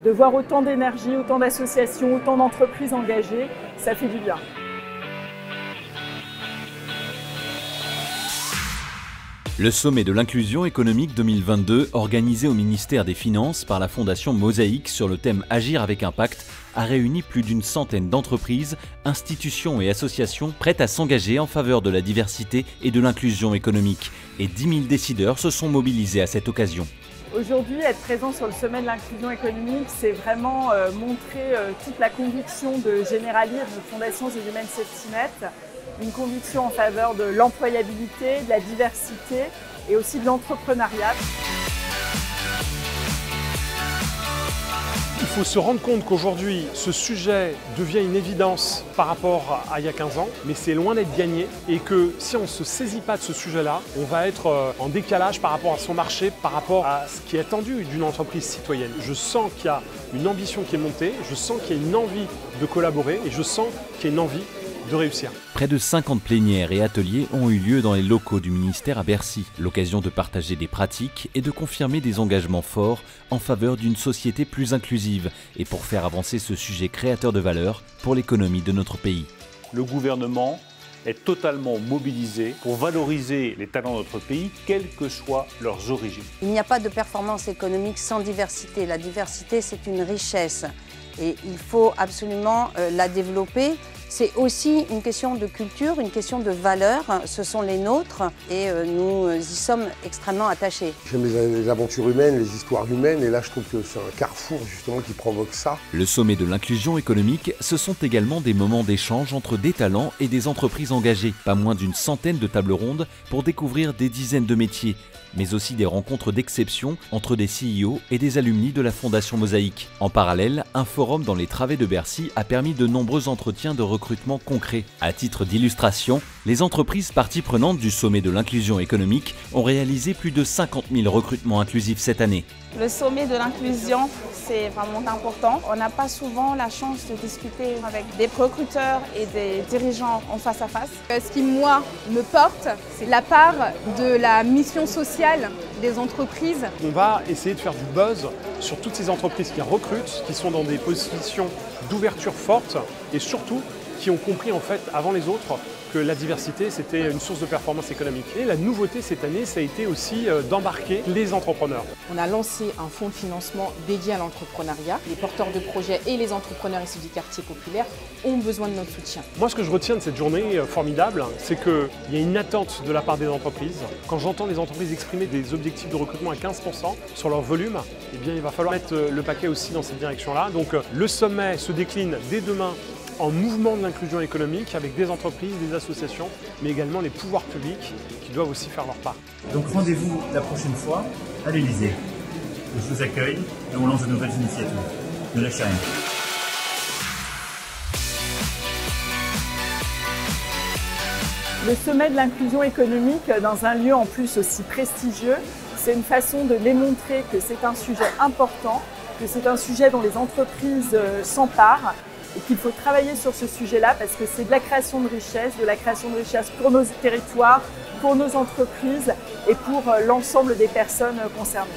De voir autant d'énergie, autant d'associations, autant d'entreprises engagées, ça fait du bien. Le sommet de l'inclusion économique 2022, organisé au ministère des Finances par la Fondation Mosaïque sur le thème Agir avec impact, a réuni plus d'une centaine d'entreprises, institutions et associations prêtes à s'engager en faveur de la diversité et de l'inclusion économique. Et 10 000 décideurs se sont mobilisés à cette occasion. Aujourd'hui, être présent sur le sommet de l'inclusion économique, c'est vraiment montrer toute la conviction de Generali et de notre fondation The Human Safety Net, une conviction en faveur de l'employabilité, de la diversité et aussi de l'entrepreneuriat. Il faut se rendre compte qu'aujourd'hui, ce sujet devient une évidence par rapport à il y a 15 ans, mais c'est loin d'être gagné et que si on ne se saisit pas de ce sujet-là, on va être en décalage par rapport à son marché, par rapport à ce qui est attendu d'une entreprise citoyenne. Je sens qu'il y a une ambition qui est montée, je sens qu'il y a une envie de collaborer et je sens qu'il y a une envie de réussir. Près de 50 plénières et ateliers ont eu lieu dans les locaux du ministère à Bercy. L'occasion de partager des pratiques et de confirmer des engagements forts en faveur d'une société plus inclusive et pour faire avancer ce sujet créateur de valeur pour l'économie de notre pays. Le gouvernement est totalement mobilisé pour valoriser les talents de notre pays, quelles que soient leurs origines. Il n'y a pas de performance économique sans diversité. La diversité, c'est une richesse et il faut absolument la développer. C'est aussi une question de culture, une question de valeurs. Ce sont les nôtres et nous y sommes extrêmement attachés. J'aime les aventures humaines, les histoires humaines et là je trouve que c'est un carrefour justement qui provoque ça. Le sommet de l'inclusion économique, ce sont également des moments d'échange entre des talents et des entreprises engagées. Pas moins d'une centaine de tables rondes pour découvrir des dizaines de métiers, mais aussi des rencontres d'exception entre des CEO et des alumni de la Fondation Mosaïque. En parallèle, un forum dans les travées de Bercy a permis de nombreux entretiens de recrutement concrets. À titre d'illustration, les entreprises parties prenantes du sommet de l'inclusion économique ont réalisé plus de 50 000 recrutements inclusifs cette année. Le sommet de l'inclusion, c'est vraiment important. On n'a pas souvent la chance de discuter avec des recruteurs et des dirigeants en face à face. Ce qui, moi, me porte, c'est la part de la mission sociale des entreprises. On va essayer de faire du buzz sur toutes ces entreprises qui recrutent, qui sont dans des positions d'ouverture forte et surtout qui ont compris en fait avant les autres que la diversité c'était une source de performance économique. Et la nouveauté cette année, ça a été aussi d'embarquer les entrepreneurs. On a lancé un fonds de financement dédié à l'entrepreneuriat. Les porteurs de projets et les entrepreneurs issus du quartier populaire ont besoin de notre soutien. Moi, ce que je retiens de cette journée formidable, c'est qu'il y a une attente de la part des entreprises. Quand j'entends les entreprises exprimer des objectifs de recrutement à 15% sur leur volume, eh bien, il va falloir mettre le paquet aussi dans cette direction-là. Donc le sommet se décline dès demain en mouvement de l'inclusion économique avec des entreprises, des associations, mais également les pouvoirs publics qui doivent aussi faire leur part. Donc rendez-vous la prochaine fois à l'Elysée. Je vous accueille et on lance de nouvelles initiatives. Ne lâchez rien. Le sommet de l'inclusion économique dans un lieu en plus aussi prestigieux, c'est une façon de démontrer que c'est un sujet important, que c'est un sujet dont les entreprises s'emparent et qu'il faut travailler sur ce sujet-là parce que c'est de la création de richesse pour nos territoires, pour nos entreprises et pour l'ensemble des personnes concernées.